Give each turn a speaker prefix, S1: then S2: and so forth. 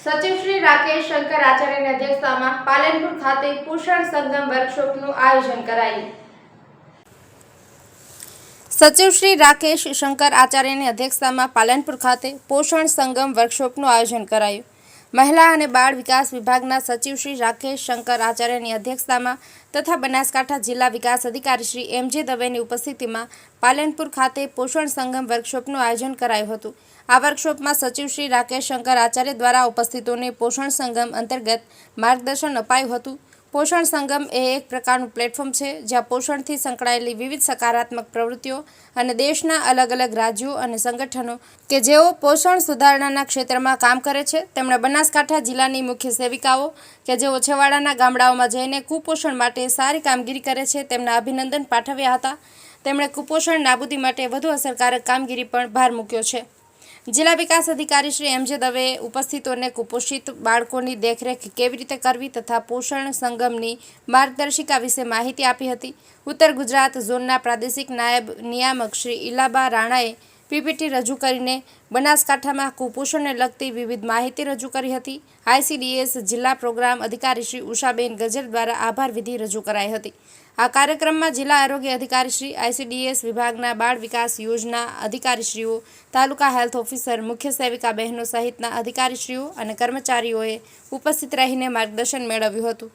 S1: સચિવ શ્રી રાકેશ શંકર આચાર્યની અધ્યક્ષતામાં પાલનપુર ખાતે પોષણ સંગમ વર્કશોપનું આયોજન કરાયું। સચિવ શ્રી રાકેશ શંકર આચાર્યની અધ્યક્ષતામાં પાલનપુર ખાતે પોષણ સંગમ વર્કશોપનું આયોજન કરાયું। મહિલા અને બાળ વિકાસ વિભાગના સચિવ શ્રી રાકેશ શંકર આચાર્યની અધ્યક્ષતામાં તથા બનાસકાંઠા જિલ્લા વિકાસ અધિકારી શ્રી એમ.જે. દવેની ઉપસ્થિતિમાં પાલનપુર ખાતે પોષણ સંગમ વર્કશોપનું આયોજન કરાયું હતું। આ વર્કશોપમાં સચિવ શ્રી રાકેશ શંકર આચાર્ય દ્વારા ઉપસ્થિતોને પોષણ સંગમ અંતર્ગત માર્ગદર્શન અપાયું હતું। પોષણ સંગમ એ એક પ્રકારનું પ્લેટફોર્મ છે જ્યાં પોષણથી સંકળાયેલી વિવિધ સકારાત્મક પ્રવૃત્તિઓ અને દેશના અલગ અલગ રાજ્યો અને સંગઠનો કે જેઓ પોષણ સુધારણાના ક્ષેત્રમાં કામ કરે છે તેમણે બનાસકાંઠા જિલ્લાની મુખ્ય સેવિકાઓ કે જેઓ છેવાડાના ગામડાઓમાં જઈને કુપોષણ માટે સારી કામગીરી કરે છે તેમના અભિનંદન પાઠવ્યા હતા। તેમણે કુપોષણ નાબૂદી માટે વધુ અસરકારક કામગીરી પર ભાર મૂક્યો છે। જિલ્લા વિકાસ અધિકારી શ્રી એમ.જે. દવેએ ઉપસ્થિતોને કુપોષિત બાળકોની દેખરેખ કેવી રીતે કરવી તથા પોષણ સંગમની માર્ગદર્શિકા વિશે માહિતી આપી હતી। ઉત્તર ગુજરાત ઝોનના પ્રાદેશિક નાયબ નિયામક શ્રી ઇલાબા રાણાએ પીપીટી રજૂ કરીને બનાસકાંઠામાં કુપોષણને લગતી વિવિધ માહિતી રજૂ કરી હતી। આઈસીડીએસ જિલ્લા પ્રોગ્રામ અધિકારી શ્રી ઉષાબેન ગજર દ્વારા આભાર વિધિ રજૂ કરાઈ હતી। આ કાર્યક્રમમાં જિલ્લા આરોગ્ય અધિકારી શ્રી, આઈસીડીએસ વિભાગના બાળ વિકાસ યોજના અધિકારીશ્રીઓ, તાલુકા હેલ્થ ઓફિસર, મુખ્ય સેવિકા બહેનો સહિતના અધિકારીશ્રીઓ અને કર્મચારીઓએ ઉપસ્થિત રહીને માર્ગદર્શન મેળવ્યું હતું।